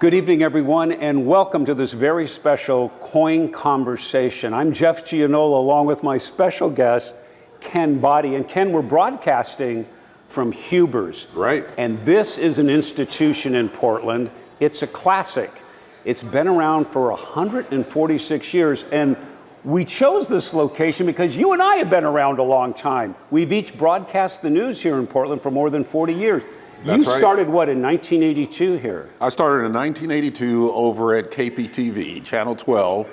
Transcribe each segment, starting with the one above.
Good evening, everyone, and welcome to this very special KOIN conversation. I'm Jeff Gianola, along with my special guest, Ken Boddie. And Ken, we're broadcasting from Huber's. Right. And this is an institution in Portland. It's a classic. It's been around for 146 years. And we chose this location because you and I have been around a long time. We've each broadcast the news here in Portland for more than 40 years. That's you started what, in 1982 here? I started in 1982 over at KPTV, Channel 12,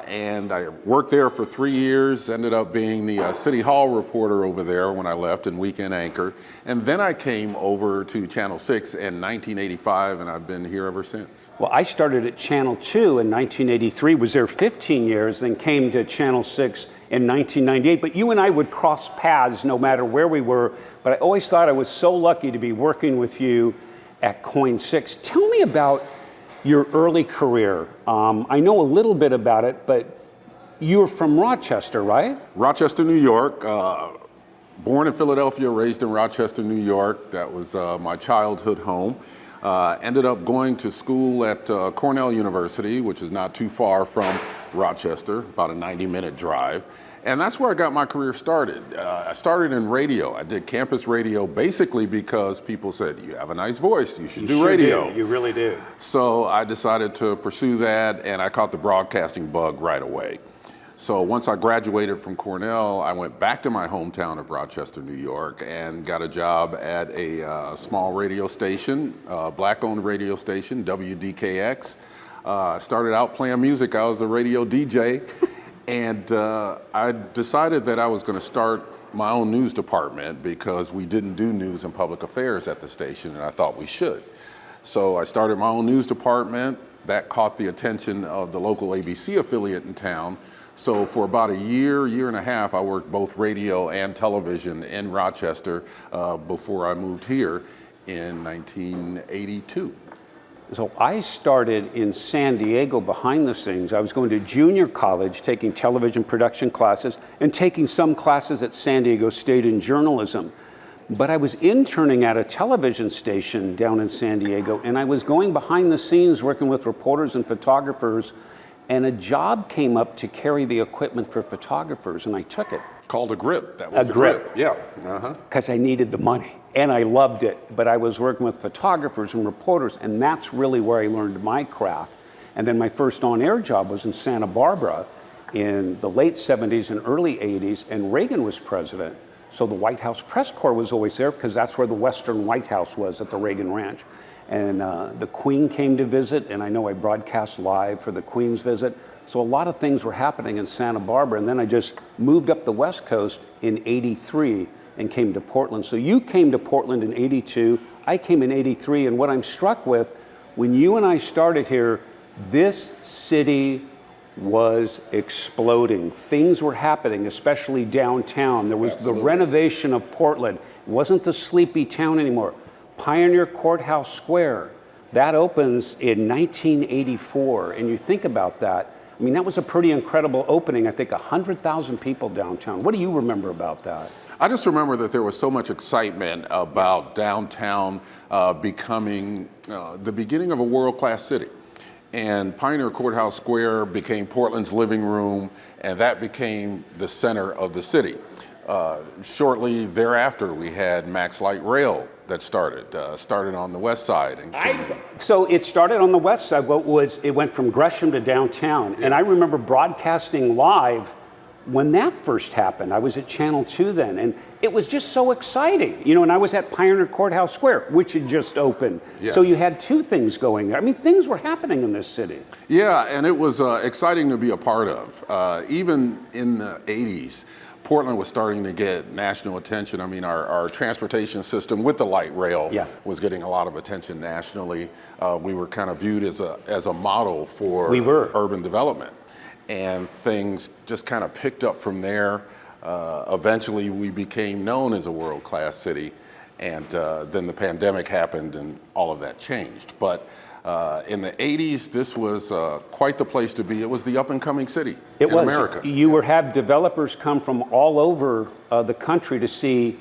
and I worked there for 3 years, ended up being the City Hall reporter over there when I left and weekend anchor. And then I came over to Channel 6 in 1985, and I've been here ever since. Well, I started at Channel 2 in 1983, was there 15 years, then came to Channel 6 in 1998, but you and I would cross paths no matter where we were, but I always thought I was so lucky to be working with you at KOIN 6. Tell me about your early career. I know a little bit about it, but you were from Rochester, right? Rochester, New York. Born in Philadelphia, raised in Rochester, New York. That was my childhood home. Ended up going to school at Cornell University, which is not too far from Rochester, about a 90-minute drive. And that's where I got my career started. I started in radio. I did campus radio basically because people said, you have a nice voice, you should do radio. You really do. So I decided to pursue that, and I caught the broadcasting bug right away. So once I graduated from Cornell, I went back to my hometown of Rochester, New York, and got a job at a small radio station, black-owned radio station, WDKX. Started out playing music. I was a radio DJ, and I decided that I was going to start my own news department because we didn't do news and public affairs at the station, and I thought we should. So I started my own news department. That caught the attention of the local ABC affiliate in town. So for about a year and a half, I worked both radio and television in Rochester before I moved here in 1982. So I started in San Diego behind the scenes. I was going to junior college, taking television production classes and taking some classes at San Diego State in journalism. But I was interning at a television station down in San Diego, and I was going behind the scenes working with reporters and photographers, and a job came up to carry the equipment for photographers, and I took it. Called a grip. That was a grip. Yeah. Because I needed the money, and I loved it. But I was working with photographers and reporters, and that's really where I learned my craft. And then my first on-air job was in Santa Barbara in the late 70s and early 80s, and Reagan was president. So the White House press corps was always there because that's where the Western White House was, at the Reagan Ranch. And the Queen came to visit, and I know I broadcast live for the Queen's visit. So a lot of things were happening in Santa Barbara, and then I just moved up the West Coast in '83 and came to Portland. So you came to Portland in '82, I came in '83, and what I'm struck with, when you and I started here, this city was exploding. Things were happening, especially downtown. There was Absolutely. The renovation of Portland. It wasn't the sleepy town anymore. Pioneer Courthouse Square, that opens in 1984, and you think about that, I mean, that was a pretty incredible opening. I think 100,000 people downtown. What do you remember about that? I just remember that there was so much excitement about downtown becoming the beginning of a world-class city. And Pioneer Courthouse Square became Portland's living room, and that became the center of the city. Shortly thereafter, we had Max Light Rail that started on the west side. So it started on the west side. It went from Gresham to downtown. Yeah. And I remember broadcasting live when that first happened. I was at Channel 2 then, and it was just so exciting. You know, and I was at Pioneer Courthouse Square, which had just opened. Yes. So you had two things going there. I mean, things were happening in this city. Yeah, and it was exciting to be a part of. Even in the 80s, Portland was starting to get national attention. I mean, our transportation system with the light rail was getting a lot of attention nationally. We were kind of viewed as a model for urban development. And things just kind of picked up from there. Eventually, we became known as a world-class city. And then the pandemic happened and all of that changed. But in the 80s, this was quite the place to be. It was the up-and-coming city in America. You had developers come from all over the country to see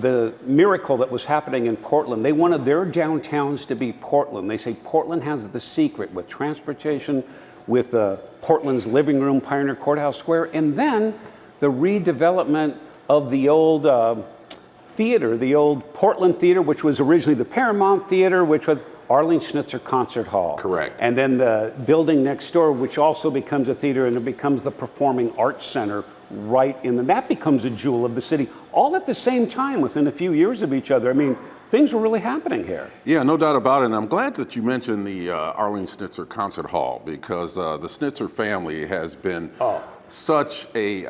the miracle that was happening in Portland. They wanted their downtowns to be Portland. They say Portland has the secret with transportation, with Portland's living room, Pioneer Courthouse Square, and then the redevelopment of the old theater, the old Portland Theater, which was originally the Paramount Theater, which was Arlene Schnitzer Concert Hall. Correct. And then the building next door, which also becomes a theater, and it becomes the Performing Arts Center right in the, that becomes a jewel of the city, all at the same time within a few years of each other. I mean, things were really happening here. Yeah, no doubt about it. And I'm glad that you mentioned the Arlene Schnitzer Concert Hall, because the Schnitzer family has been such a,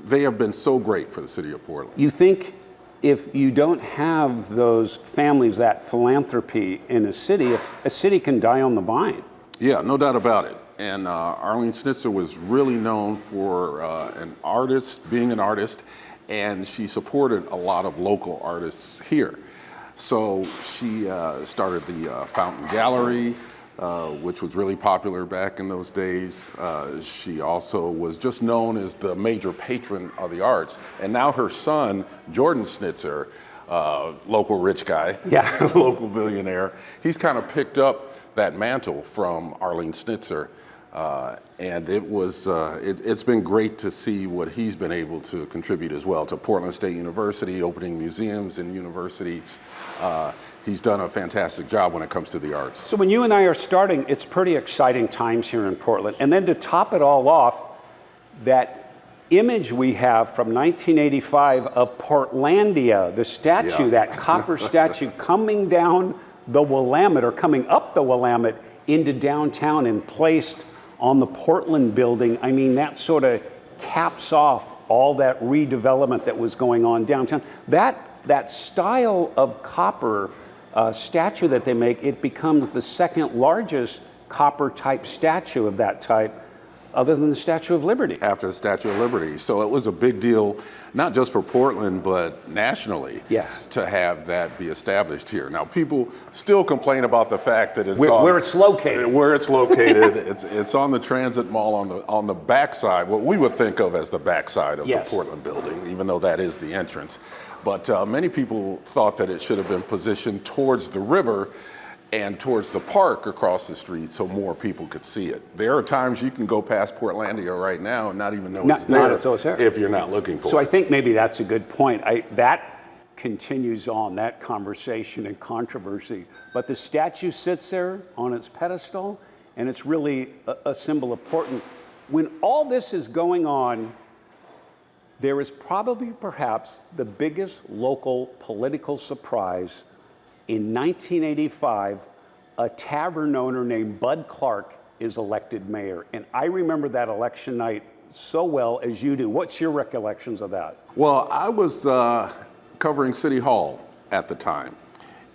they have been so great for the city of Portland. You think if you don't have those families, that philanthropy in a city, if a city can die on the vine. Yeah, no doubt about it. And Arlene Schnitzer was really known for an artist, being an artist, and she supported a lot of local artists here. So she started the Fountain Gallery, which was really popular back in those days. She also was just known as the major patron of the arts. And now her son, Jordan Schnitzer, local rich guy, local billionaire, he's kind of picked up that mantle from Arlene Schnitzer. And it was, it's been great to see what he's been able to contribute as well to Portland State University, opening museums and universities. He's done a fantastic job when it comes to the arts. So when you and I are starting, it's pretty exciting times here in Portland. And then to top it all off, that image we have from 1985 of Portlandia, the statue, that copper statue coming down the Willamette, or coming up the Willamette into downtown and placed on the Portland building. I mean, that sort of caps off all that redevelopment that was going on downtown. That style of copper statue that they make, it becomes the second largest copper type statue of that type, other than the Statue of Liberty. After the Statue of Liberty. So it was a big deal, not just for Portland, but nationally, to have that be established here. Now, people still complain about the fact that it's where it's located. Where it's located. It's on the Transit Mall on the backside, what we would think of as the backside of the Portland building, even though that is the entrance. But many people thought that it should have been positioned towards the river and towards the park across the street so more people could see it. There are times you can go past Portlandia right now and not even know it's there if you're not looking for it. So I think maybe that's a good point. That continues on, that conversation and controversy. But the statue sits there on its pedestal, and it's really a symbol of Portland. When all this is going on, there is probably perhaps the biggest local political surprise. In 1985, a tavern owner named Bud Clark is elected mayor. And I remember that election night so well as you do. What's your recollections of that? Well, I was covering City Hall at the time.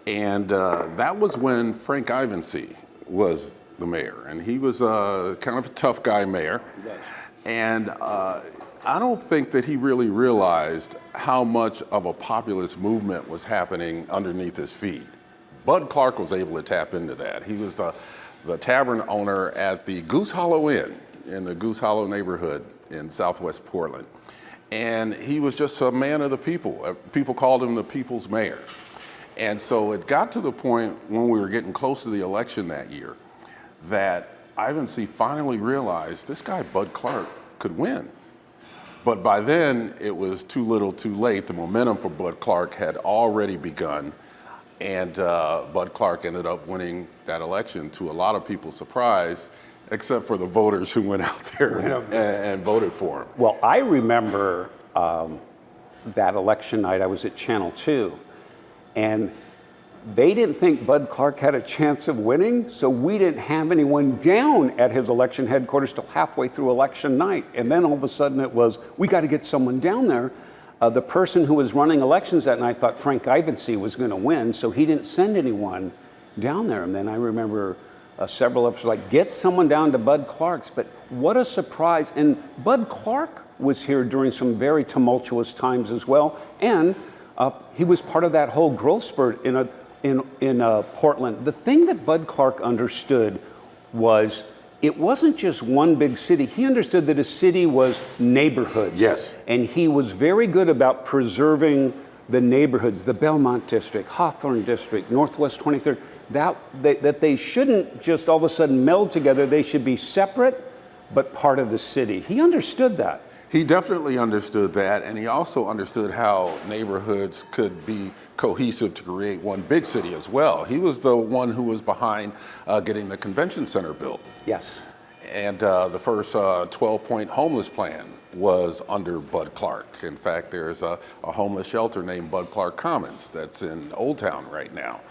And that was when Frank Ivancy was the mayor. And he was kind of a tough guy mayor. And I don't think that he really realized how much of a populist movement was happening underneath his feet. Bud Clark was able to tap into that. He was the tavern owner at the Goose Hollow Inn in the Goose Hollow neighborhood in Southwest Portland. And he was just a man of the people. People called him the people's mayor. And so it got to the point when we were getting close to the election that year that Ivancy finally realized this guy, Bud Clark, could win. But by then, it was too little too late. The momentum for Bud Clark had already begun, and Bud Clark ended up winning that election to a lot of people's surprise, except for the voters who went out there and voted for him. Well, I remember that election night. I was at Channel 2, and they didn't think Bud Clark had a chance of winning, so we didn't have anyone down at his election headquarters till halfway through election night. And then all of a sudden it was, we got to get someone down there. The person who was running elections that night thought Frank Ivancy was going to win, so he didn't send anyone down there. And then I remember several of us like, get someone down to Bud Clark's. But what a surprise. And Bud Clark was here during some very tumultuous times as well. And he was part of that whole growth spurt in Portland. The thing that Bud Clark understood was it wasn't just one big city. He understood that a city was neighborhoods. Yes. And he was very good about preserving the neighborhoods, the Belmont District, Hawthorne District, Northwest 23rd, that they shouldn't just all of a sudden meld together. They should be separate, but part of the city. He understood that. He definitely understood that, and he also understood how neighborhoods could be cohesive to create one big city as well. He was the one who was behind getting the convention center built. Yes. And the first 12-point homeless plan was under Bud Clark. In fact, there's a homeless shelter named Bud Clark Commons that's in Old Town right now,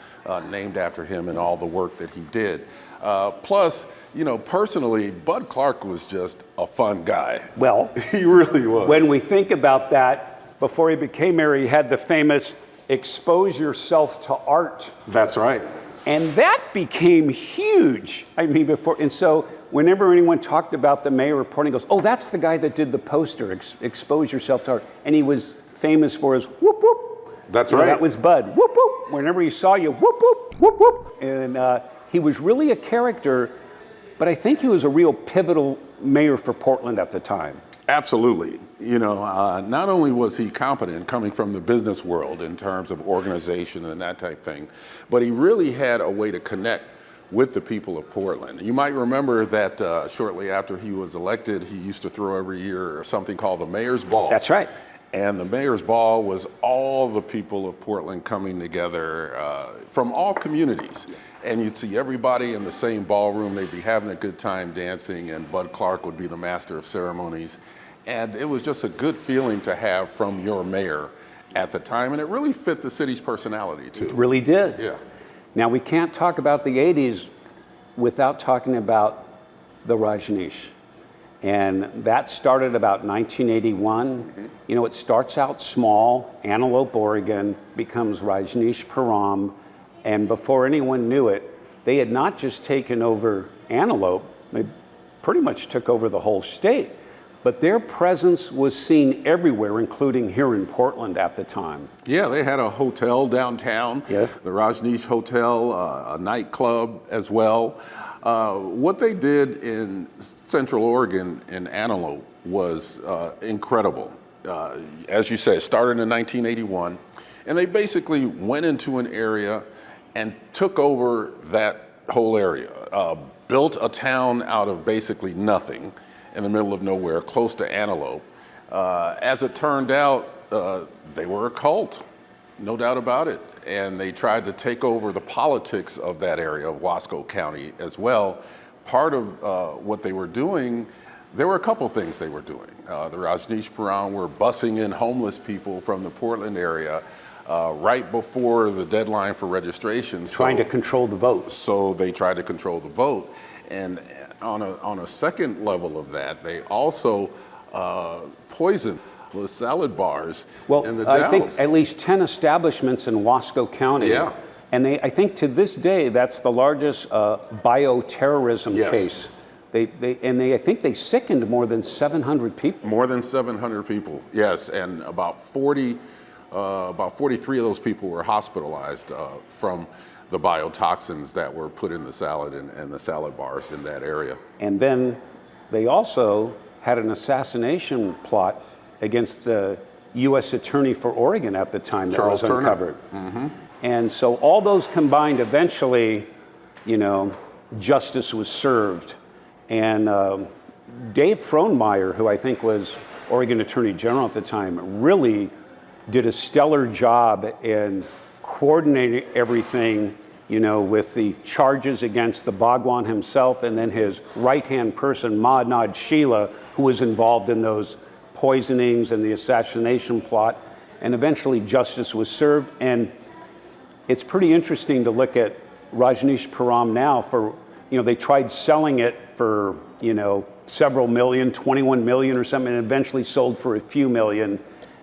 named after him and all the work that he did. Plus, you know, personally, Bud Clark was just a fun guy. Well, he really was. When we think about that, before he became mayor, he had the famous expose yourself to art. That's right. And that became huge. I mean, before, and so whenever anyone talked about the mayor reporting, he goes, oh, that's the guy that did the poster, expose yourself to art. And he was famous for his whoop, whoop. That's You know, right. that was Bud, whoop, whoop. Whenever he saw you, whoop, whoop, whoop, whoop. And he was really a character, but I think he was a real pivotal mayor for Portland at the time. Absolutely. You know, not only was he competent coming from the business world in terms of organization and that type thing, but he really had a way to connect with the people of Portland. You might remember that shortly after he was elected, he used to throw every year something called the Mayor's Ball. That's right. And the Mayor's Ball was all the people of Portland coming together from all communities. And you'd see everybody in the same ballroom. They'd be having a good time dancing, and Bud Clark would be the master of ceremonies. And it was just a good feeling to have from your mayor at the time, and it really fit the city's personality, too. It really did. Yeah. Now, we can't talk about the 80s without talking about the Rajneesh. And that started about 1981. Mm-hmm. You know, it starts out small. Antelope, Oregon becomes Rajneesh Param. And before anyone knew it, they had not just taken over Antelope, they pretty much took over the whole state. But their presence was seen everywhere, including here in Portland at the time. Yeah, they had a hotel downtown, Yeah. the Rajneesh Hotel, a nightclub as well. What they did in Central Oregon in Antelope was incredible. As you said, it started in 1981, and they basically went into an area and took over that whole area, built a town out of basically nothing in the middle of nowhere, close to Antelope. As it turned out, they were a cult, no doubt about it. And they tried to take over the politics of that area of Wasco County as well. Part of what they were doing, there were a couple things they were doing. The Rajneesh Param were busing in homeless people from the Portland area right before the deadline for registration. Trying to control the vote. So they tried to control the vote. And on a second level of that, they also poisoned the salad bars in the Dalles. I think at least 10 establishments in Wasco County. Yeah. And I think to this day, that's the largest bioterrorism Yes. case. I think they sickened more than 700 people. More than 700 people, yes, and about 43 of those people were hospitalized from the biotoxins that were put in the salad and the salad bars in that area. And then they also had an assassination plot against the U.S. Attorney for Oregon at the time that Charles was Turner. uncovered. Mm-hmm. And so all those combined, eventually, you know, justice was served. And Dave Frohnmeyer, who I think was Oregon Attorney General at the time, really did a stellar job in coordinating everything, you know, with the charges against the Bhagwan himself and then his right-hand person, Mahnad Sheila, who was involved in those poisonings and the assassination plot. And eventually justice was served. And it's pretty interesting to look at Rajneesh Param now for, you know, they tried selling it for, you know, several million, 21 million or something, and eventually sold for a few million.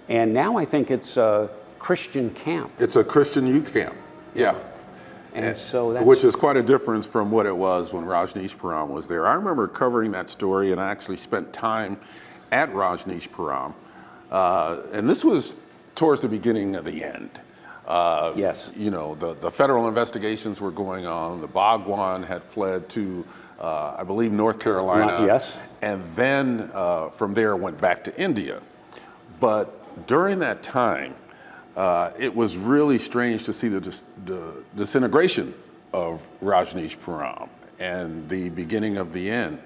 And now I think it's a Christian camp. It's a Christian youth camp, yeah. And so that's... Which is quite a difference from what it was when Rajneesh Param was there. I remember covering that story, and I actually spent time at Rajneesh Param. And this was towards the beginning of the end. Yes. You know, the federal investigations were going on. The Bhagwan had fled to I believe North Carolina. Yes. And then from there went back to India. But during that time, it was really strange to see the disintegration of Rajneesh Param and the beginning of the end.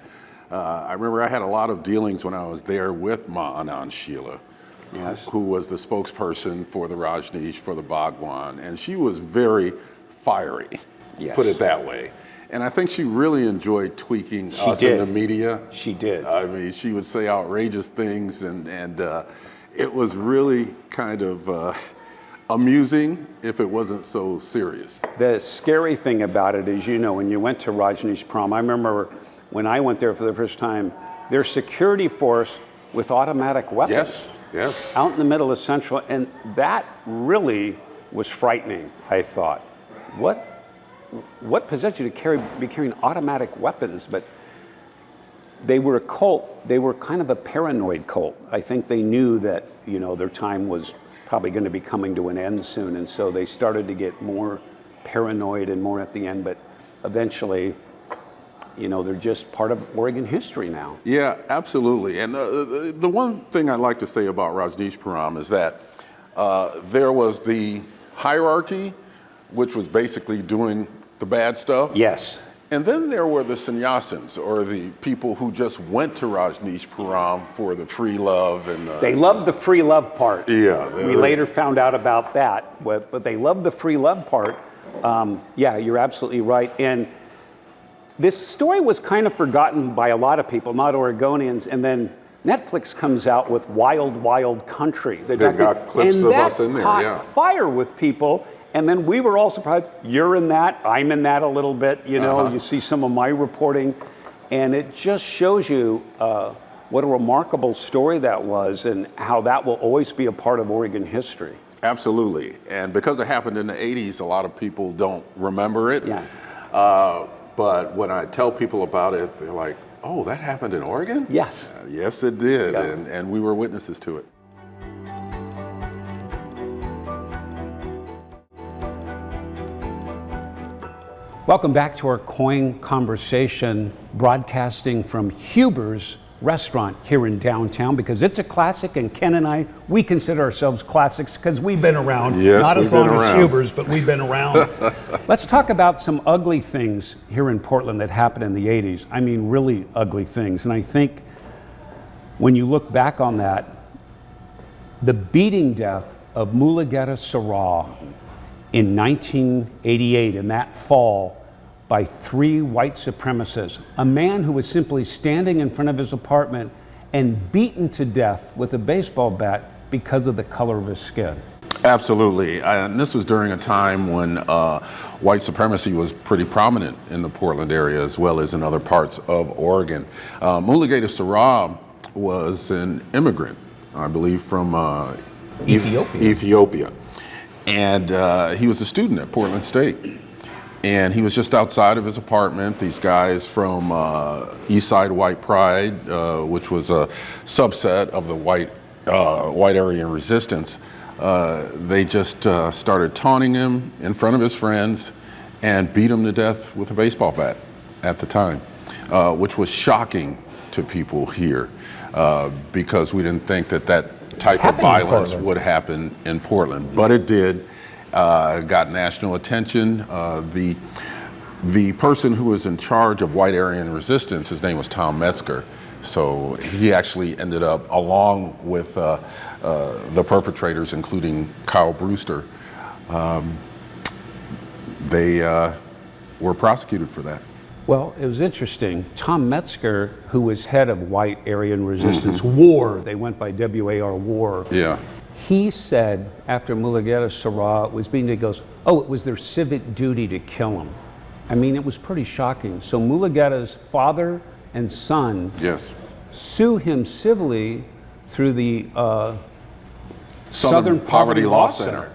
I remember I had a lot of dealings when I was there with Ma Anand Sheila, Yes. who was the spokesperson for the Rajneesh, for the Bhagwan, and she was very fiery, Yes. put it that way. And I think she really enjoyed tweaking us did. in the media. She did. I mean, she would say outrageous things, and it was really kind of amusing if it wasn't so serious. The scary thing about it is, when you went to Rajneesh Prom, I remember when I went there for the first time, their security force with automatic weapons. Yes, yes. Out in the middle of Central, and that really was frightening, I thought. What possessed you to be carrying automatic weapons? But they were a cult. They were kind of a paranoid cult. I think they knew that, their time was probably going to be coming to an end soon, and so they started to get more paranoid and more at the end, but eventually, they're just part of Oregon history now. Yeah, absolutely. And the one thing I'd like to say about Rajneesh Param is that there was the hierarchy, which was basically doing the bad stuff. Yes. And then there were the sannyasins, or the people who just went to Rajneesh Param for the free love. And They loved the free love part. Yeah. We later found out about that, but they loved the free love part. Yeah, you're absolutely right. And this story was kind of forgotten by a lot of people, not Oregonians, and then Netflix comes out with Wild Wild Country. They've got clips of us in there, and that yeah. caught fire with people, and then we were all surprised. You're in that, I'm in that a little bit, You see some of my reporting, and it just shows you what a remarkable story that was and how that will always be a part of Oregon history. Absolutely. And because it happened in the 80s, a lot of people don't remember it. Yeah. But when I tell people about it, they're like, oh, that happened in Oregon? Yes. Yes, it did. Yeah. And we were witnesses to it. Welcome back to our KOIN conversation, broadcasting from Huber's Restaurant here in downtown, because it's a classic, and Ken and I, we consider ourselves classics because we've been around. Yes, not we've as long been as around. Huber's, but we've been around. Let's talk about some ugly things here in Portland that happened in the 80s. I mean, really ugly things. And I think when you look back on that, the beating death of Mulugeta Sarah in 1988, in that fall, by 3 white supremacists, a man who was simply standing in front of his apartment and beaten to death with a baseball bat because of the color of his skin. Absolutely. And this was during a time when white supremacy was pretty prominent in the Portland area as well as in other parts of Oregon. Mulugeta Sarah was an immigrant, I believe, from Ethiopia. And he was a student at Portland State. And he was just outside of his apartment. These guys from Eastside White Pride, which was a subset of the white Aryan resistance, they just started taunting him in front of his friends and beat him to death with a baseball bat at the time, which was shocking to people here because we didn't think that type of violence would happen in Portland, but it did. Got national attention. The person who was in charge of White Aryan resistance, his name was Tom Metzger. So he actually ended up, along with the perpetrators, including Kyle Brewster, they were prosecuted for that. Well, it was interesting. Tom Metzger, who was head of White Aryan Resistance War, they went by WAR War. Yeah. He said after Mulugeta Sarah was being, he goes, oh, it was their civic duty to kill him. I mean, it was pretty shocking. So Mulugeta's father and son sue him civilly through the Southern Poverty Law Center.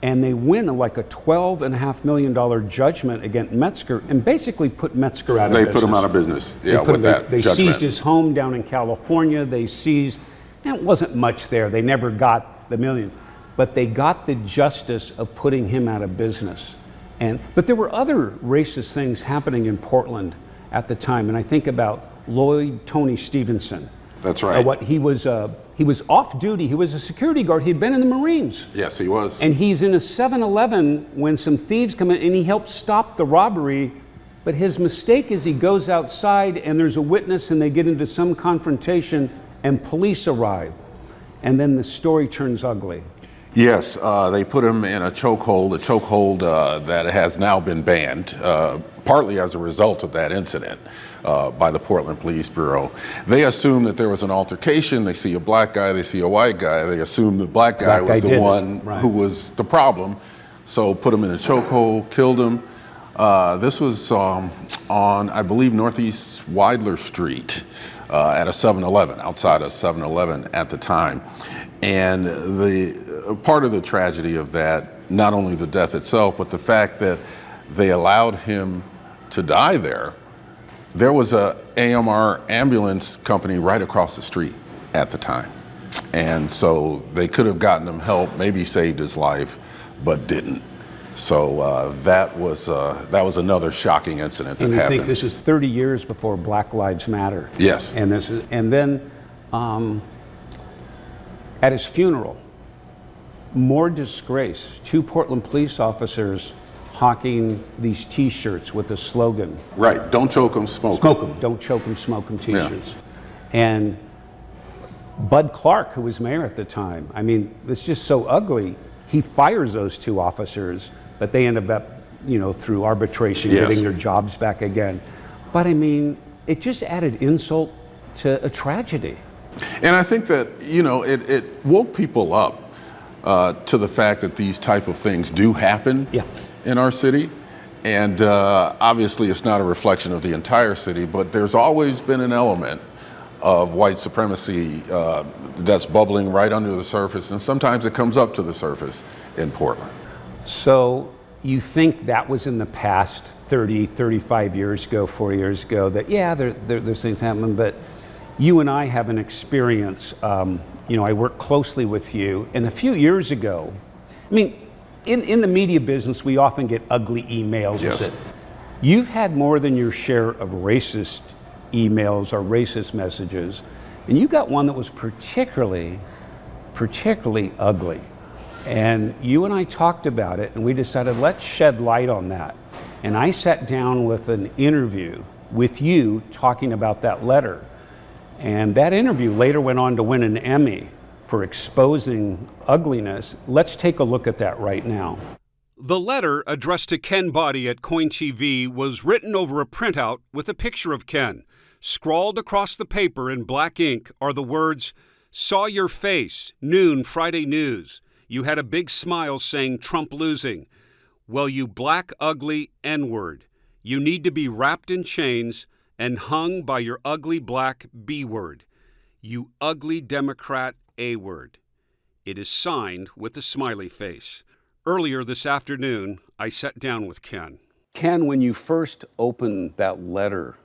And they win like a $12.5 million judgment against Metzger and basically put Metzger out of business. They put him out of business, with that They judgment. seized his home down in California. They seized, and it wasn't much there. They never got the million. But they got the justice of putting him out of business. But there were other racist things happening in Portland at the time. And I think about Lloyd Tony Stevenson. That's right. What he was off duty. He was a security guard. He'd been in the Marines. Yes, he was. And he's in a 7-Eleven when some thieves come in, and he helps stop the robbery. But his mistake is he goes outside, and there's a witness, and they get into some confrontation, and police arrive. And then the story turns ugly. Yes, they put him in a chokehold that has now been banned, partly as a result of that incident by the Portland Police Bureau. They assume that there was an altercation. They see a black guy, they see a white guy. They assume the black guy was the one who was the problem. So put him in a chokehold, killed him. This was on, I believe, Northeast Weidler Street at a 7-Eleven, outside a 7-Eleven at the time. And the part of the tragedy of that, not only the death itself, but the fact that they allowed him to die there. There was a AMR ambulance company right across the street at the time. And so they could have gotten him help, maybe saved his life, but didn't. So that was another shocking incident that happened. And you think this is 30 years before Black Lives Matter. Yes. And then at his funeral, more disgrace. 2 Portland police officers hawking these T-shirts with the slogan. Right, don't choke 'em, smoke 'em. Smoke 'em, don't choke 'em, smoke 'em T-shirts. Yeah. And Bud Clark, who was mayor at the time, I mean, it's just so ugly. He fires those 2 officers, but they end up, through arbitration, getting their jobs back again. But I mean, it just added insult to a tragedy. And I think that, it woke people up to the fact that these type of things do happen in our city. And obviously it's not a reflection of the entire city, but there's always been an element of white supremacy that's bubbling right under the surface. And sometimes it comes up to the surface in Portland. So you think that was in the past 30, 35 years ago, 40 years ago, that there's things happening, but you and I have an experience. I work closely with you, and a few years ago, I mean, in the media business, we often get ugly emails. Yes. You've had more than your share of racist emails or racist messages, and you got one that was particularly ugly. And you and I talked about it, and we decided, let's shed light on that. And I sat down with an interview with you talking about that letter. And that interview later went on to win an Emmy for exposing ugliness. Let's take a look at that right now. The letter, addressed to Ken Boddie at KOIN TV, was written over a printout with a picture of Ken. Scrawled across the paper in black ink are the words, "Saw your face, noon Friday news. You had a big smile saying Trump losing. Well, you black, ugly N-word. You need to be wrapped in chains and hung by your ugly black B-word. You ugly Democrat A-word." It is signed with a smiley face. Earlier this afternoon, I sat down with Ken. Ken, when you first opened that letter,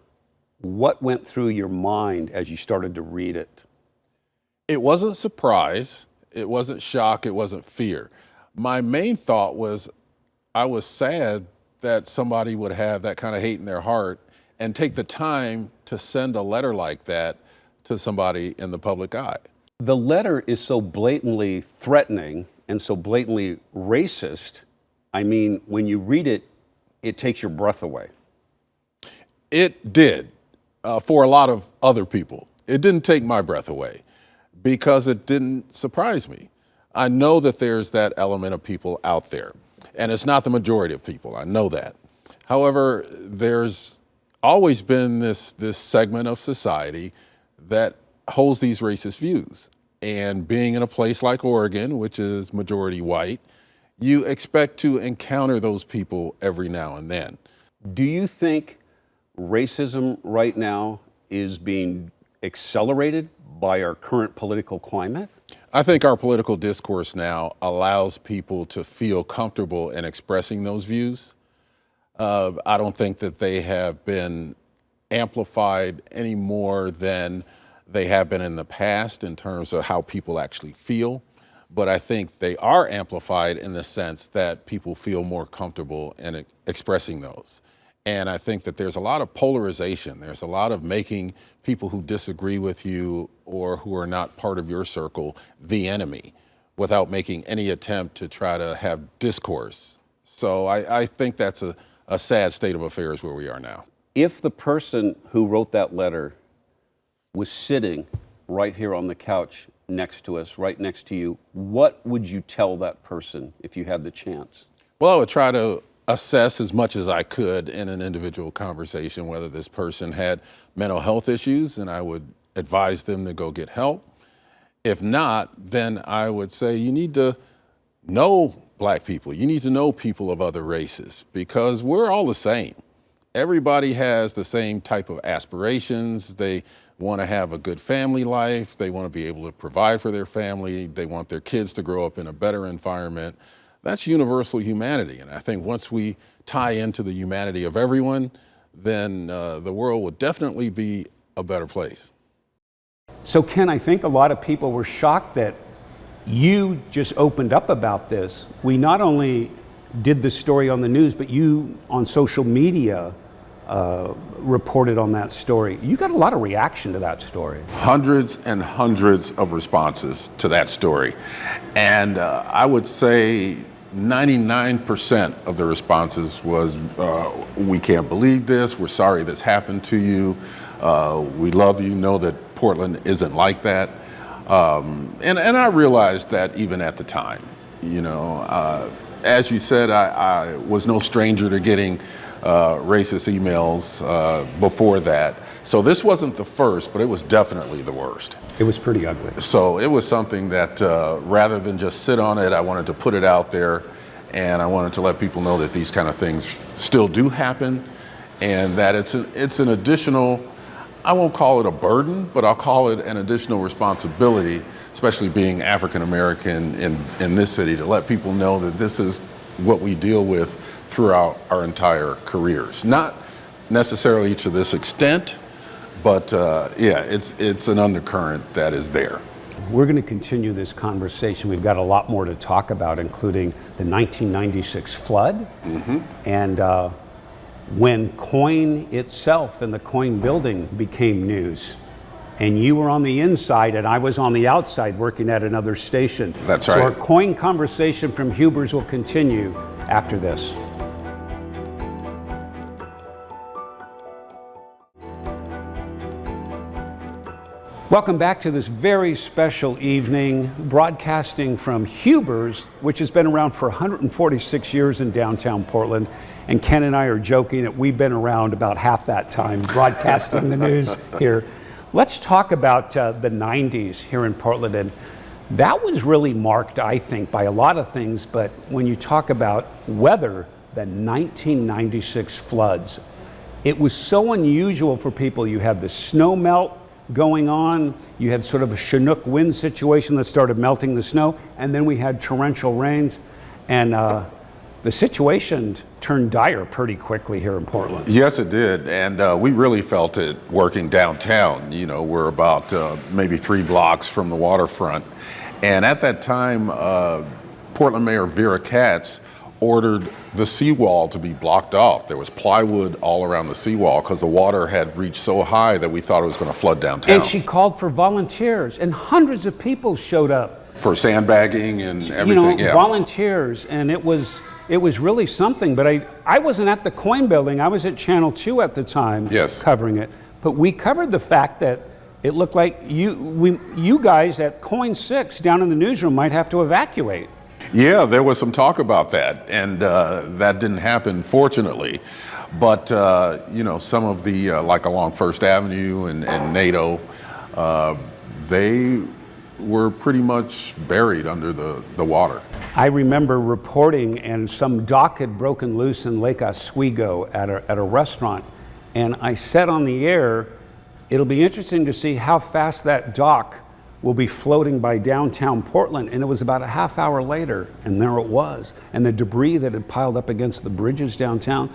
what went through your mind as you started to read it? It wasn't surprise. It wasn't shock. It wasn't fear. My main thought was I was sad that somebody would have that kind of hate in their heart and take the time to send a letter like that to somebody in the public eye. The letter is so blatantly threatening and so blatantly racist. I mean, when you read it, it takes your breath away. It did for a lot of other people. It didn't take my breath away because it didn't surprise me. I know that there's that element of people out there, and it's not the majority of people. I know that. However, there's always been this segment of society that holds these racist views. And being in a place like Oregon, which is majority white, you expect to encounter those people every now and then. Do you think racism right now is being accelerated by our current political climate? I think our political discourse now allows people to feel comfortable in expressing those views. I don't think that they have been amplified any more than they have been in the past in terms of how people actually feel. But I think they are amplified in the sense that people feel more comfortable in expressing those. And I think that there's a lot of polarization. There's a lot of making people who disagree with you or who are not part of your circle the enemy without making any attempt to try to have discourse. So I think that's a sad state of affairs where we are now. If the person who wrote that letter was sitting right here on the couch next to us, right next to you, what would you tell that person if you had the chance? Well, I would try to assess as much as I could in an individual conversation whether this person had mental health issues, and I would advise them to go get help. If not, then I would say you need to know Black people. You need to know people of other races, because we're all the same. Everybody has the same type of aspirations. They want to have a good family life. They want to be able to provide for their family. They want their kids to grow up in a better environment. That's universal humanity. And I think once we tie into the humanity of everyone, then the world will definitely be a better place. So Ken, I think a lot of people were shocked that you just opened up about this. We not only did the story on the news, but you on social media reported on that story. You got a lot of reaction to that story. Hundreds and hundreds of responses to that story. And I would say 99% of the responses was, we can't believe this, we're sorry this happened to you, we love you, know that Portland isn't like that. And I realized that even at the time. You know, as you said, I was no stranger to getting racist emails before that. So this wasn't the first, but it was definitely the worst. It was pretty ugly. So it was something that rather than just sit on it, I wanted to put it out there, and I wanted to let people know that these kind of things still do happen, and that it's an additional, I won't call it a burden, but I'll call it an additional responsibility, especially being African American in this city, to let people know that this is what we deal with throughout our entire careers. Not necessarily to this extent, but yeah, it's an undercurrent that is there. We're going to continue this conversation. We've got a lot more to talk about, including the 1996 flood, and when KOIN itself and the KOIN building became news. And you were on the inside and I was on the outside working at another station. That's so right. Our KOIN conversation from Huber's will continue after this. Welcome back to this very special evening, broadcasting from Huber's, which has been around for 146 years in downtown Portland. And Ken and I are joking that we've been around about half that time broadcasting the news here. Let's talk about the 90s here in Portland. And that was really marked, I think, by a lot of things. But when you talk about weather, the 1996 floods, it was so unusual for people. You had the snow melt going on, you had sort of a Chinook wind situation that started melting the snow, and then we had torrential rains, and the situation turned dire pretty quickly here in Portland. Yes, it did, and we really felt it working downtown. You know, we're about maybe 3 blocks from the waterfront, and at that time, Portland Mayor Vera Katz ordered the seawall to be blocked off. There was plywood all around the seawall because the water had reached so high that we thought it was going to flood downtown. And she called for volunteers, and hundreds of people showed up. For sandbagging and everything, you know, volunteers, and it was really something. But I wasn't at the KOIN building. I was at Channel 2 at the time, yes, covering it. But we covered the fact that it looked like you guys at KOIN 6 down in the newsroom might have to evacuate. Yeah, there was some talk about that, and that didn't happen, fortunately. But, you know, some of the, like along First Avenue and NATO, they were pretty much buried under the water. I remember reporting, and some dock had broken loose in Lake Oswego at a restaurant, and I said on the air, it'll be interesting to see how fast that dock will be floating by downtown Portland. And it was about a half hour later, and there it was, and the debris that had piled up against the bridges downtown.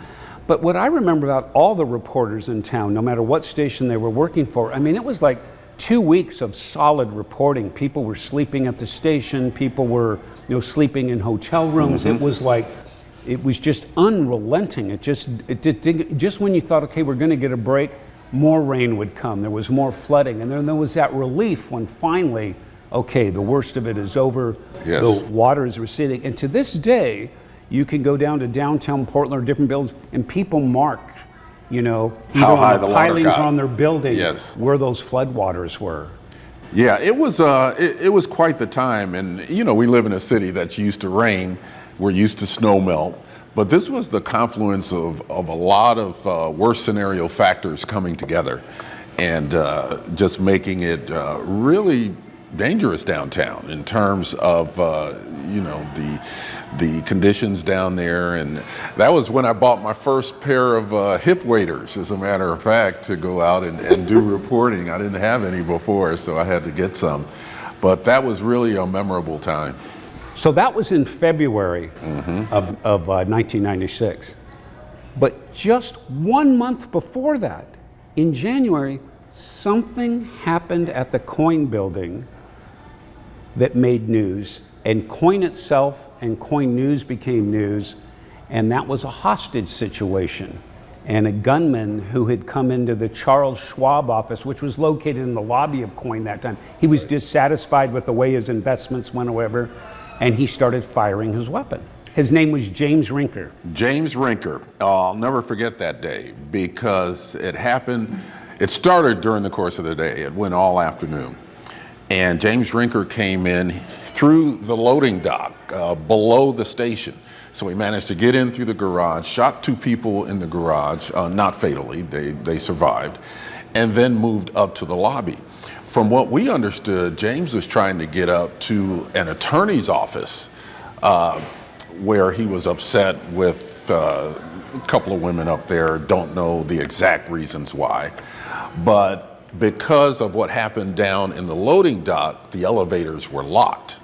But what I remember about all the reporters in town, no matter what station they were working for, I mean, it was like 2 weeks of solid reporting. People were sleeping at the station, people were, you know, sleeping in hotel rooms. It was like it was just unrelenting. Just when you thought, okay, we're going to get a break, more rain would come. There was more flooding, and then there was that relief when finally, okay, the worst of it is over. Yes. The water is receding, and to this day, you can go down to downtown Portland or different buildings, and people mark, either How high on the the water pilings got. or on their building, Yes. where those floodwaters were. Yeah, it was quite the time, and we live in a city that's used to rain, we're used to snow melt, but this was the confluence of a lot of worst scenario factors coming together, and just making it really dangerous downtown in terms of the conditions down there. And that was when I bought my first pair of hip waders, as a matter of fact, to go out and do reporting. I didn't have any before, so I had to get some. But that was really a memorable time. So that was in February of 1996. But just 1 month before that, in January, something happened at the KOIN building that made news, and KOIN itself and KOIN News became news, and that was a hostage situation. And a gunman who had come into the Charles Schwab office, which was located in the lobby of KOIN that time, he was dissatisfied with the way his investments went over, and he started firing his weapon. His name was James Rinker. James Rinker. I'll never forget that day because it happened, it started during the course of the day. It went all afternoon. And James Rinker came in through the loading dock below the station. So he managed to get in through the garage, shot 2 people in the garage, not fatally, they survived, and then moved up to the lobby. From what we understood, James was trying to get up to an attorney's office where he was upset with a couple of women up there. Don't know the exact reasons why. But because of what happened down in the loading dock, the elevators were locked.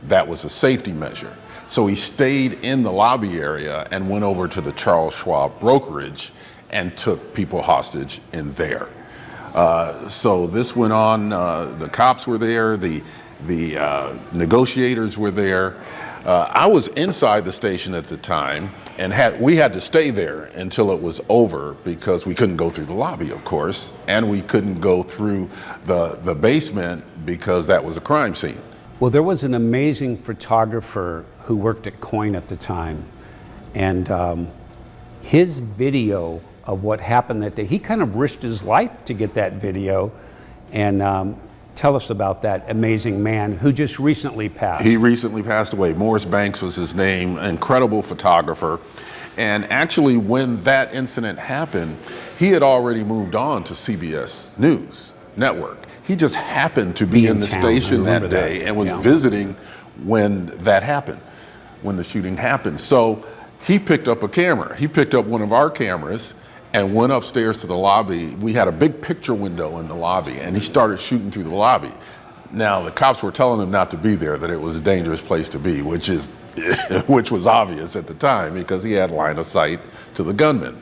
That was a safety measure. So he stayed in the lobby area and went over to the Charles Schwab brokerage and took people hostage in there. So this went on, the cops were there, the negotiators were there. I was inside the station at the time, and we had to stay there until it was over because we couldn't go through the lobby, of course, and we couldn't go through the basement because that was a crime scene. Well, there was an amazing photographer who worked at KOIN at the time, and his video of what happened that day, he kind of risked his life to get that video, and tell us about that amazing man who just recently passed. He recently passed away. Morris Banks was his name, incredible photographer. And actually, when that incident happened, he had already moved on to CBS News Network. He just happened to be in the station that day and was visiting when that happened, when the shooting happened. So he picked up a camera. He picked up one of our cameras and went upstairs to the lobby. We had a big picture window in the lobby, and he started shooting through the lobby. Now, the cops were telling him not to be there, that it was a dangerous place to be, which was obvious at the time because he had line of sight to the gunman.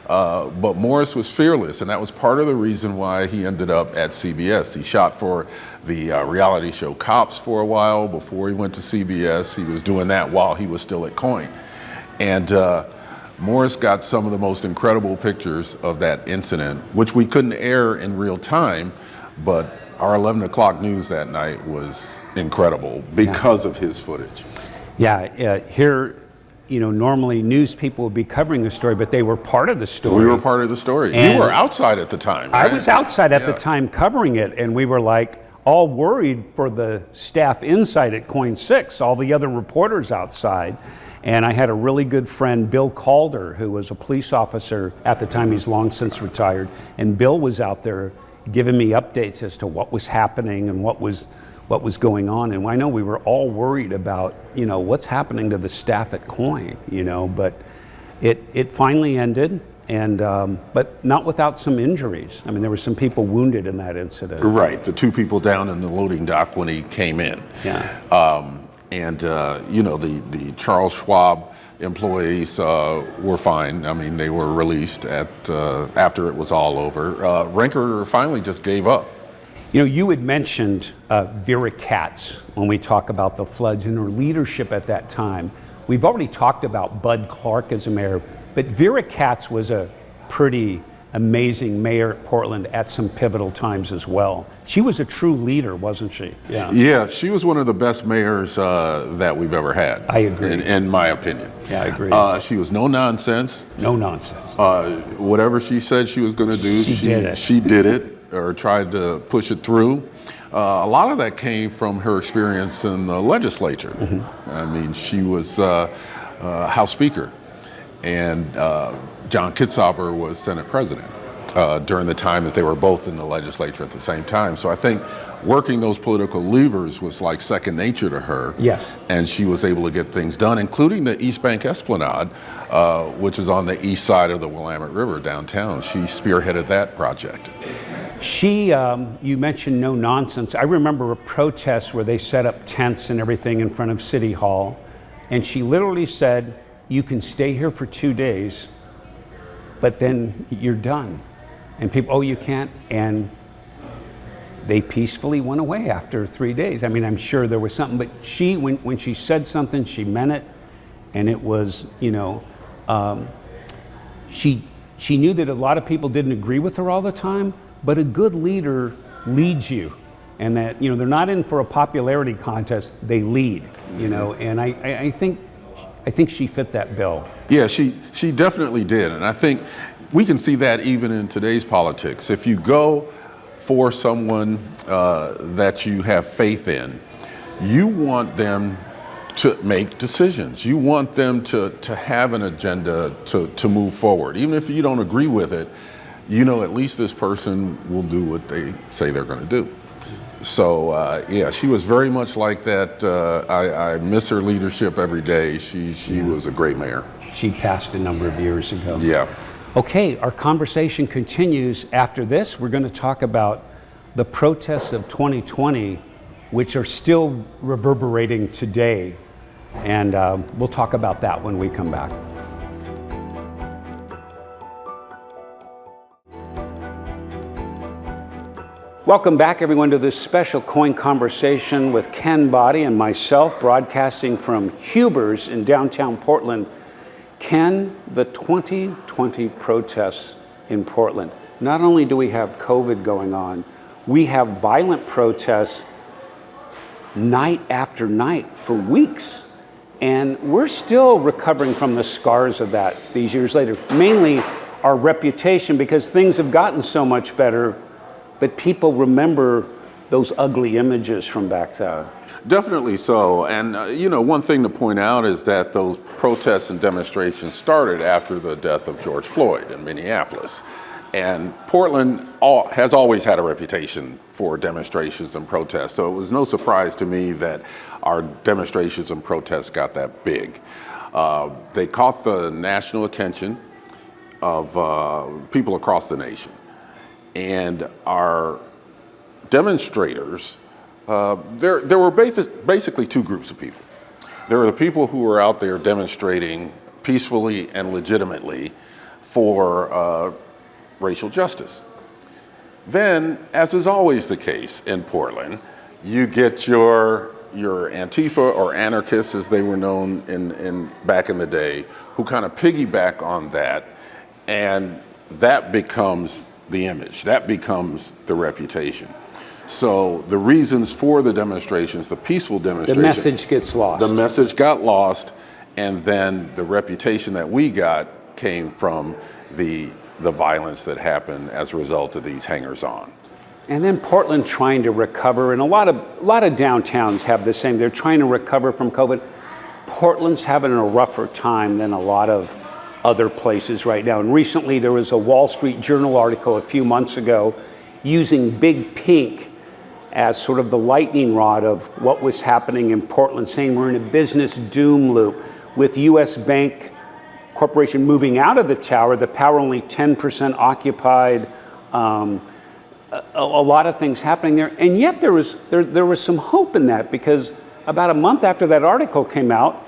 But Morris was fearless, and that was part of the reason why he ended up at CBS. He shot for the reality show Cops for a while before he went to CBS. He was doing that while he was still at KOIN. And Morris got some of the most incredible pictures of that incident, which we couldn't air in real time, but our 11 o'clock news that night was incredible because of his footage. Yeah, here, normally news people would be covering the story, but they were part of the story. We were part of the story. And you were outside at the time, right? I was outside at the time covering it, and we were like all worried for the staff inside at KOIN 6, all the other reporters outside. And I had a really good friend, Bill Calder, who was a police officer at the time. He's long since retired. And Bill was out there giving me updates as to what was happening and what was going on. And I know we were all worried about, what's happening to the staff at KOIN, but it finally ended, and but not without some injuries. I mean, there were some people wounded in that incident. Right, the 2 people down in the loading dock when he came in. Yeah. The Charles Schwab employees were fine. I mean, they were released after it was all over. Rinker finally just gave up. You had mentioned Vera Katz when we talk about the floods and her leadership at that time. we've already talked about Bud Clark as a mayor, but Vera Katz was a pretty amazing mayor at Portland at some pivotal times as well. She was a true leader, wasn't she? Yeah, she was one of the best mayors that we've ever had. I agree. In my opinion. Yeah, I agree. She was no nonsense. No nonsense. Whatever she said she was going to do, she did it or tried to push it through. A lot of that came from her experience in the legislature. Mm-hmm. I mean, she was House Speaker, and John Kitzhaber was Senate President during the time that they were both in the legislature at the same time. So I think working those political levers was like second nature to her. Yes. And she was able to get things done, including the East Bank Esplanade, which is on the east side of the Willamette River downtown. She spearheaded that project. You mentioned no nonsense. I remember a protest where they set up tents and everything in front of City Hall, and she literally said, you can stay here for 2 days, but then you're done. And people, oh, you can't? And they peacefully went away after 3 days. I mean, I'm sure there was something, but when she said something, she meant it. And it was, she knew that a lot of people didn't agree with her all the time, but a good leader leads you. And that, they're not in for a popularity contest, they lead, and I think she fit that bill. Yeah, she definitely did. And I think we can see that even in today's politics. If you go for someone that you have faith in, you want them to make decisions. You want them to have an agenda to move forward. Even if you don't agree with it, at least this person will do what they say they're going to do. So, she was very much like that. I miss her leadership every day. She was a great mayor. She passed a number of years ago. Yeah. Okay, our conversation continues after this. We're going to talk about the protests of 2020, which are still reverberating today. And we'll talk about that when we come back. Welcome back, everyone, to this special KOIN conversation with Ken Boddie and myself, broadcasting from Huber's in downtown Portland. Ken, the 2020 protests in Portland. Not only do we have COVID going on, we have violent protests night after night for weeks. And we're still recovering from the scars of that these years later. Mainly our reputation, because things have gotten so much better, but people remember those ugly images from back then. Definitely so. And, one thing to point out is that those protests and demonstrations started after the death of George Floyd in Minneapolis. And Portland has always had a reputation for demonstrations and protests. So it was no surprise to me that our demonstrations and protests got that big. They caught the national attention of people across the nation. And our demonstrators, there were basically two groups of people. There were the people who were out there demonstrating peacefully and legitimately for racial justice. Then, as is always the case in Portland, you get your Antifa or anarchists, as they were known back in the day, who kind of piggyback on that, and that becomes the image, that becomes the reputation. So the reasons for the demonstrations, the peaceful demonstrations, the message gets lost. The message got lost, and then the reputation that we got came from the violence that happened as a result of these hangers-on. And then Portland trying to recover, and a lot of downtowns have the same. They're trying to recover from COVID. Portland's having a rougher time than a lot of other places right now. And recently there was a Wall Street Journal article a few months ago using Big Pink as sort of the lightning rod of what was happening in Portland, saying we're in a business doom loop with U.S. Bank Corporation moving out of the tower only 10% occupied, a lot of things happening there. And yet there was some hope in that, because about a month after that article came out,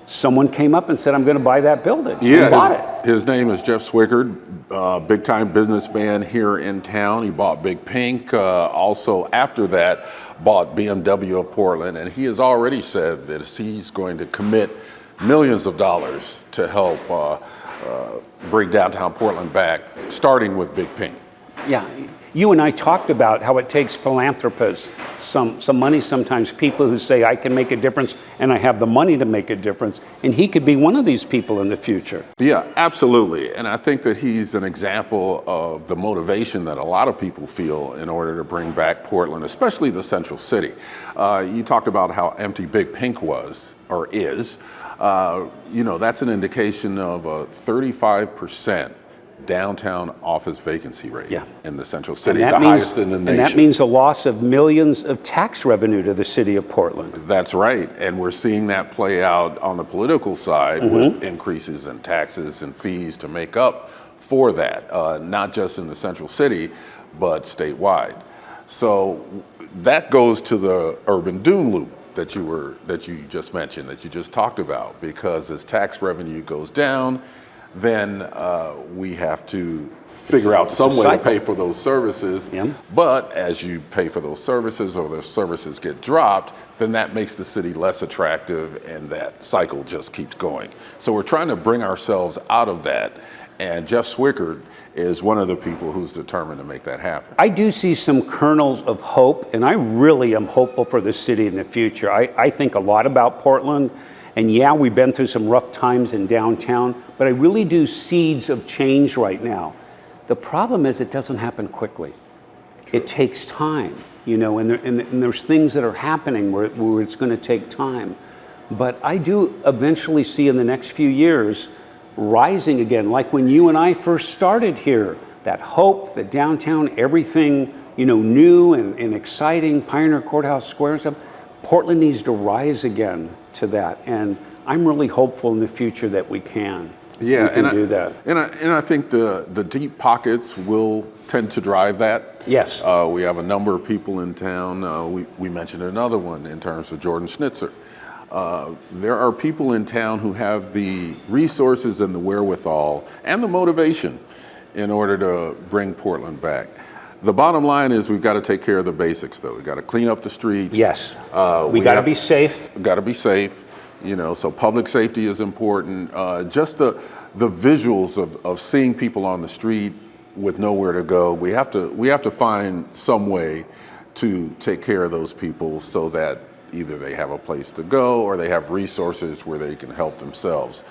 someone came up and said, I'm going to buy that building. Yeah, and bought it. His name is Jeff Swigert, big-time businessman here in town. He bought Big Pink. Also, after that, bought BMW of Portland. And he has already said that he's going to commit millions of dollars to help bring downtown Portland back, starting with Big Pink. Yeah, you and I talked about how it takes philanthropists, some money sometimes, people who say, I can make a difference and I have the money to make a difference. And he could be one of these people in the future. Yeah, absolutely. And I think that he's an example of the motivation that a lot of people feel in order to bring back Portland, especially the central city. You talked about how empty Big Pink was, or is. That's an indication of a 35% downtown office vacancy rate in the central city, the highest in the nation. And that means a loss of millions of tax revenue to the city of Portland. That's right, and we're seeing that play out on the political side with increases in taxes and fees to make up for that, not just in the central city, but statewide. So that goes to the urban doom loop that you just mentioned, that you just talked about, because as tax revenue goes down, then we have to figure out some way to pay for those services. Yeah. But as you pay for those services or those services get dropped, then that makes the city less attractive, and that cycle just keeps going. So we're trying to bring ourselves out of that, and Jeff Swickard is one of the people who's determined to make that happen. I do see some kernels of hope, and I really am hopeful for the city in the future. I think a lot about Portland. And yeah, we've been through some rough times in downtown, but I really do seeds of change right now. The problem is it doesn't happen quickly. True. It takes time, and there's things that are happening where it's going to take time. But I do eventually see in the next few years rising again, like when you and I first started here, that hope, that downtown, everything, new and exciting, Pioneer Courthouse Square and stuff. Portland needs to rise again to that, and I'm really hopeful in the future that we can. Yeah, we can do that. And I think the deep pockets will tend to drive that. Yes. We have a number of people in town. We mentioned another one in terms of Jordan Schnitzer. There are people in town who have the resources and the wherewithal and the motivation in order to bring Portland back. The bottom line is we've got to take care of the basics, though. We've got to clean up the streets. Yes. We got to be safe. Got to be safe. So public safety is important. Just the visuals of seeing people on the street with nowhere to go. We have to find some way to take care of those people so that either they have a place to go or they have resources where they can help themselves.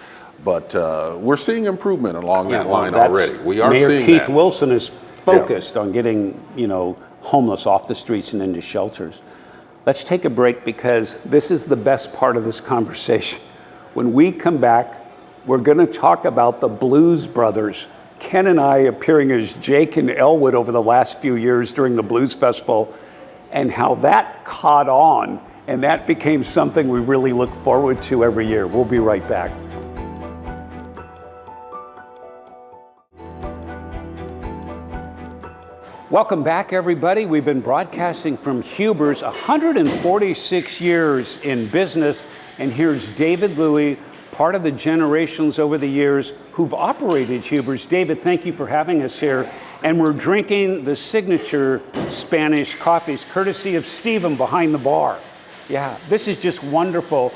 But we're seeing improvement along that line already. We are Mayor seeing Keith that. Wilson is focused on getting, homeless off the streets and into shelters. Let's take a break because this is the best part of this conversation. When we come back, we're going to talk about the Blues Brothers. Ken and I appearing as Jake and Elwood over the last few years during the Blues Festival, and how that caught on, and that became something we really look forward to every year. We'll be right back. Welcome back, everybody. We've been broadcasting from Huber's, 146 years in business. And here's David Louie, part of the generations over the years who've operated Huber's. David, thank you for having us here. And we're drinking the signature Spanish coffees, courtesy of Stephen behind the bar. Yeah, this is just wonderful.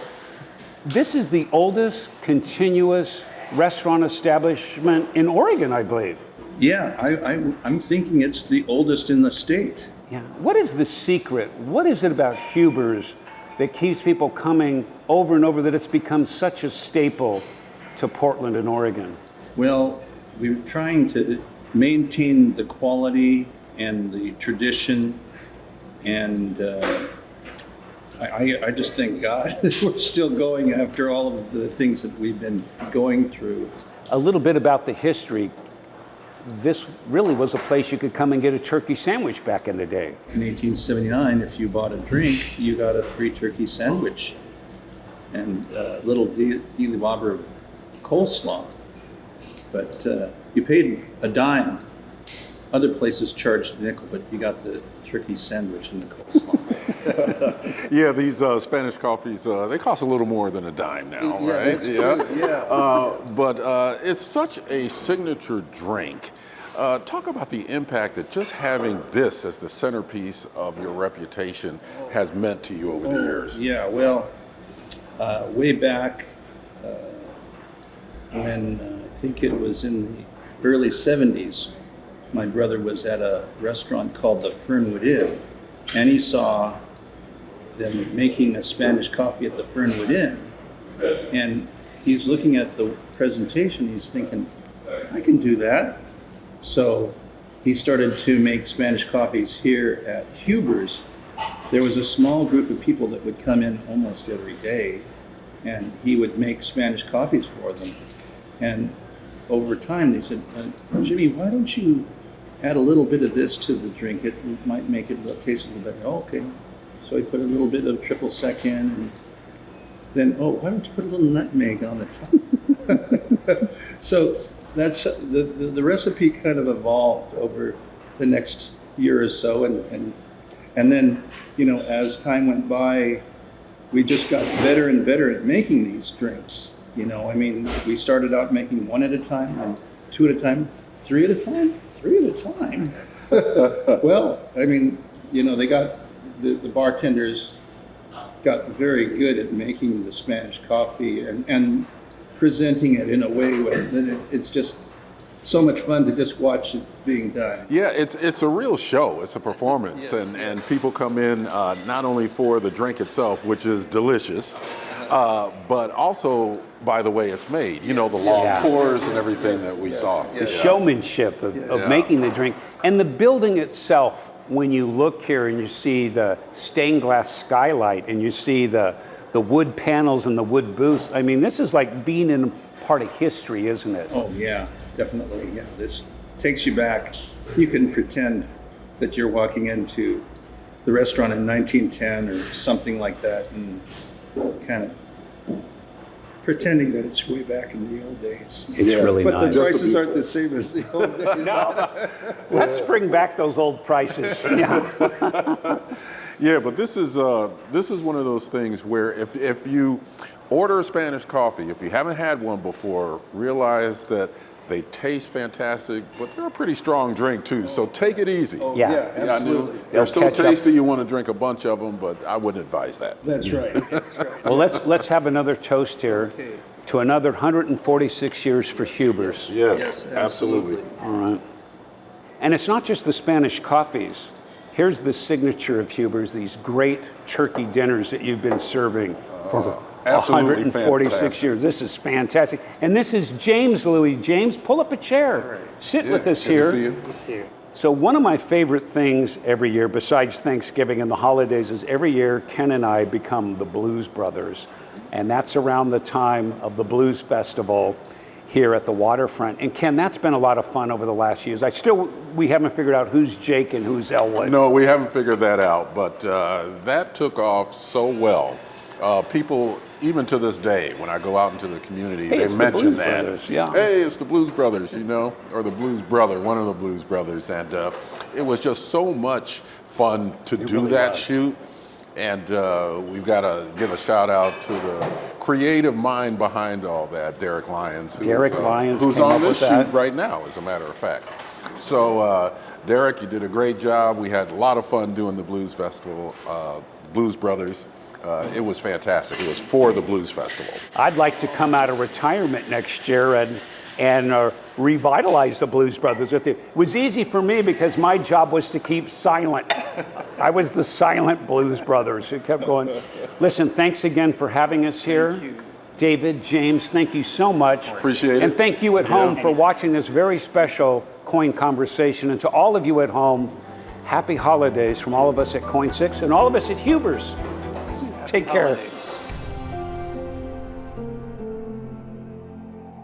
This is the oldest continuous restaurant establishment in Oregon, I believe. Yeah, I'm thinking it's the oldest in the state. Yeah. What is the secret? What is it about Huber's that keeps people coming over and over, that it's become such a staple to Portland and Oregon? Well, we're trying to maintain the quality and the tradition, and I just thank God we're still going after all of the things that we've been going through. A little bit about the history. This really was a place you could come and get a turkey sandwich back in the day. In 1879, if you bought a drink, you got a free turkey sandwich and a little dealy wobber of coleslaw. But you paid a dime. Other places charged a nickel, but you got the turkey sandwich and the coleslaw. Yeah, these Spanish coffees, they cost a little more than a dime now, Yeah, right? that's true. Yeah. But it's such a signature drink. Talk about the impact that just having this as the centerpiece of your reputation has meant to you over the years. Yeah, well, way back, when I think it was in the early 70s, my brother was at a restaurant called the Fernwood Inn, and he saw them making a Spanish coffee at the Fernwood Inn. And he's looking at the presentation, he's thinking, I can do that. So he started to make Spanish coffees here at Huber's. There was a small group of people that would come in almost every day, and he would make Spanish coffees for them. And over time, they said, Jimmy, why don't you add a little bit of this to the drink? It might make it taste a little better. Oh, okay. So he put a little bit of triple sec in, and then, oh, why don't you put a little nutmeg on the top? So that's the recipe kind of evolved over the next year or so, and then, you know, as time went by, we just got better and better at making these drinks. You know, I mean, we started out making one at a time, and two at a time, three at a time, three at a time. Well, I mean, you know, they got the bartenders got very good at making the Spanish coffee and presenting it in a way where it's just so much fun to just watch it being done. Yeah, it's a real show. It's a performance, Yes, and people come in not only for the drink itself, which is delicious, but also by the way it's made. You know, the long pours and everything that we saw. The showmanship of making the drink, and the building itself. When you look here and you see the stained glass skylight and you see the wood panels and the wood booths, I mean, this is like being in part of history, isn't it? Oh yeah, definitely. Yeah, this takes you back. You can pretend that you're walking into the restaurant in 1910 or something like that, and kind of pretending that it's way back in the old days. It's really But nice. the prices aren't the same as the old days. No, let's bring back those old prices. Yeah. Yeah, but this is one of those things where if you order a Spanish coffee, if you haven't had one before, realize that they taste fantastic, but they're a pretty strong drink too. So take it easy. Oh, Yeah. yeah, absolutely. They're so catch up. tasty you want to drink a bunch of them, but I wouldn't advise that. That's right. That's right. Well, let's have another toast here Okay. to another 146 years for Huber's. Yes, absolutely. All right. And it's not just the Spanish coffees. Here's the signature of Huber's, these great turkey dinners that you've been serving for absolutely 146 fantastic. years. This is fantastic. And this is James Louis. James, pull up a chair. Sit with us Good to here. see you. So one of my favorite things every year, besides Thanksgiving and the holidays, is every year Ken and I become the Blues Brothers. And that's around the time of the Blues Festival here at the waterfront. And Ken, that's been a lot of fun over the last years. We haven't figured out who's Jake and who's Elwood. No, we haven't figured that out, but that took off so well. People, even to this day, when I go out into the community, Hey, they it's the mention Blues that. Brothers, yeah. Hey, it's the Blues Brothers, you know, or the Blues Brother, one of the Blues Brothers. And it was just so much fun to do really that was. shoot. And we've got to give a shout out to the creative mind behind all that, Derek Lyons. Who's came on up this with that. shoot right now, as a matter of fact. So, Derek, you did a great job. We had a lot of fun doing the Blues Festival, Blues Brothers. It was fantastic. It was for the Blues Festival. I'd like to come out of retirement next year and revitalize the Blues Brothers with you. It was easy for me because my job was to keep silent. I was the silent Blues Brothers. It kept going. Listen, thanks again for having us here. Thank you. David, James, thank you so much. Appreciate it. And thank you at home for watching this very special KOIN conversation. And to all of you at home, happy holidays from all of us at KOIN 6 and all of us at Huber's. Take care.